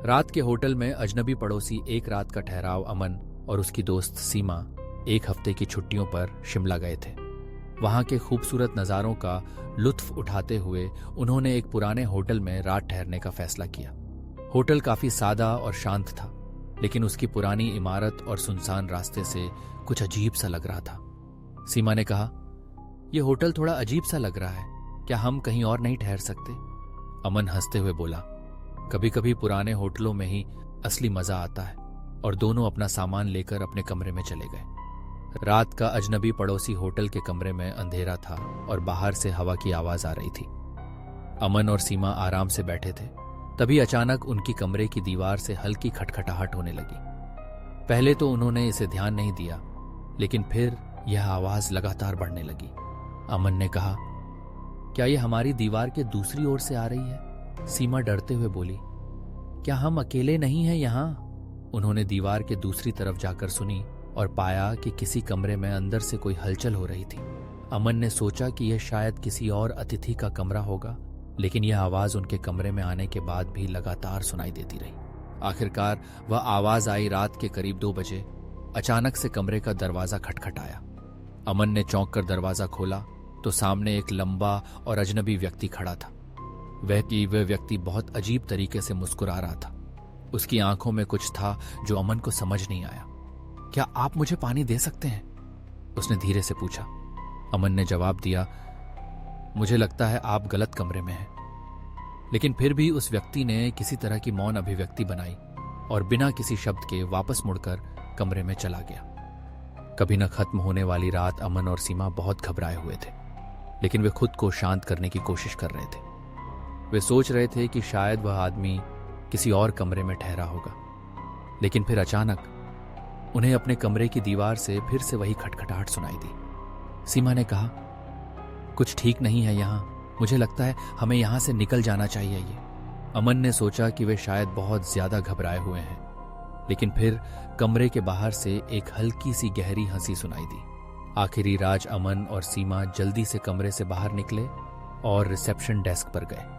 रात के होटल में अजनबी पड़ोसी एक रात का ठहराव अमन और उसकी दोस्त सीमा एक हफ्ते की छुट्टियों पर शिमला गए थे। वहां के खूबसूरत नज़ारों का लुत्फ उठाते हुए उन्होंने एक पुराने होटल में रात ठहरने का फैसला किया। होटल काफी सादा और शांत था, लेकिन उसकी पुरानी इमारत और सुनसान रास्ते से कुछ अजीब सा लग रहा था। सीमा ने कहा, यह होटल थोड़ा अजीब सा लग रहा है, क्या हम कहीं और नहीं ठहर सकते? अमन हंसते हुए बोला, कभी कभी पुराने होटलों में ही असली मजा आता है। और दोनों अपना सामान लेकर अपने कमरे में चले गए। रात का अजनबी पड़ोसी होटल के कमरे में अंधेरा था और बाहर से हवा की आवाज आ रही थी। अमन और सीमा आराम से बैठे थे, तभी अचानक उनकी कमरे की दीवार से हल्की खटखटाहट होने लगी। पहले तो उन्होंने इसे ध्यान नहीं दिया, लेकिन फिर यह आवाज लगातार बढ़ने लगी। अमन ने कहा, क्या यह हमारी दीवार के दूसरी ओर से आ रही है? सीमा डरते हुए बोली, क्या हम अकेले नहीं हैं यहाँ? उन्होंने दीवार के दूसरी तरफ जाकर सुनी और पाया कि किसी कमरे में अंदर से कोई हलचल हो रही थी। अमन ने सोचा कि यह शायद किसी और अतिथि का कमरा होगा, लेकिन यह आवाज उनके कमरे में आने के बाद भी लगातार सुनाई देती रही। आखिरकार वह आवाज आई रात के करीब 2 बजे। अचानक से कमरे का दरवाजा खटखटाया। अमन ने चौंक कर दरवाजा खोला तो सामने एक लंबा और अजनबी व्यक्ति खड़ा था। वह व्यक्ति बहुत अजीब तरीके से मुस्कुरा रहा था। उसकी आंखों में कुछ था जो अमन को समझ नहीं आया। क्या आप मुझे पानी दे सकते हैं? उसने धीरे से पूछा। अमन ने जवाब दिया, मुझे लगता है आप गलत कमरे में हैं। लेकिन फिर भी उस व्यक्ति ने किसी तरह की मौन अभिव्यक्ति बनाई और बिना किसी शब्द के वापस मुड़कर कमरे में चला गया। कभी न खत्म होने वाली रात अमन और सीमा बहुत घबराए हुए थे, लेकिन वे खुद को शांत करने की कोशिश कर रहे थे। वे सोच रहे थे कि शायद वह आदमी किसी और कमरे में ठहरा होगा, लेकिन फिर अचानक उन्हें अपने कमरे की दीवार से फिर से वही खटखटाहट सुनाई दी। सीमा ने कहा, कुछ ठीक नहीं है यहाँ, मुझे लगता है हमें यहाँ से निकल जाना चाहिए। अमन ने सोचा कि वे शायद बहुत ज्यादा घबराए हुए हैं, लेकिन फिर कमरे के बाहर से एक हल्की सी गहरी हंसी सुनाई दी। आखिरी राज अमन और सीमा जल्दी से कमरे से बाहर निकले और रिसेप्शन डेस्क पर गए।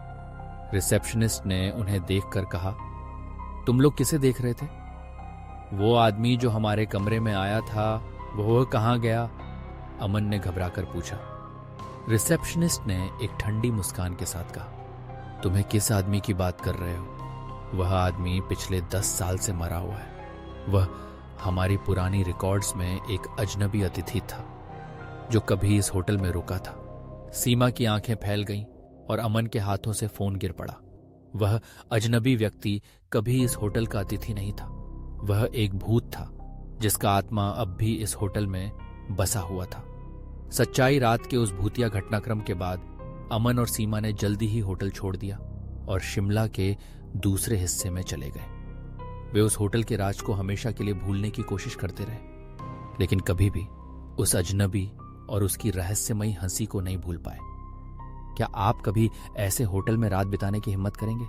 रिसेप्शनिस्ट ने उन्हें देखकर कहा, तुम लोग किसे देख रहे थे? वो आदमी जो हमारे कमरे में आया था, वो कहाँ गया? अमन ने घबराकर पूछा। रिसेप्शनिस्ट ने एक ठंडी मुस्कान के साथ कहा, तुम्हें किस आदमी की बात कर रहे हो? वह आदमी पिछले 10 साल से मरा हुआ है। वह हमारी पुरानी रिकॉर्ड्स में एक अजनबी अतिथि था जो कभी इस होटल में रुका था। सीमा की आंखें फैल गईं और अमन के हाथों से फोन गिर पड़ा। वह अजनबी व्यक्ति कभी इस होटल का अतिथि नहीं था। वह एक भूत था जिसका आत्मा अब भी इस होटल में बसा हुआ था। सच्चाई रात के उस भूतिया घटनाक्रम के बाद अमन और सीमा ने जल्दी ही होटल छोड़ दिया और शिमला के दूसरे हिस्से में चले गए। वे उस होटल के राज को हमेशा के लिए भूलने की कोशिश करते रहे, लेकिन कभी भी उस अजनबी और उसकी रहस्यमयी हंसी को नहीं भूल पाए। क्या आप कभी ऐसे होटल में रात बिताने की हिम्मत करेंगे?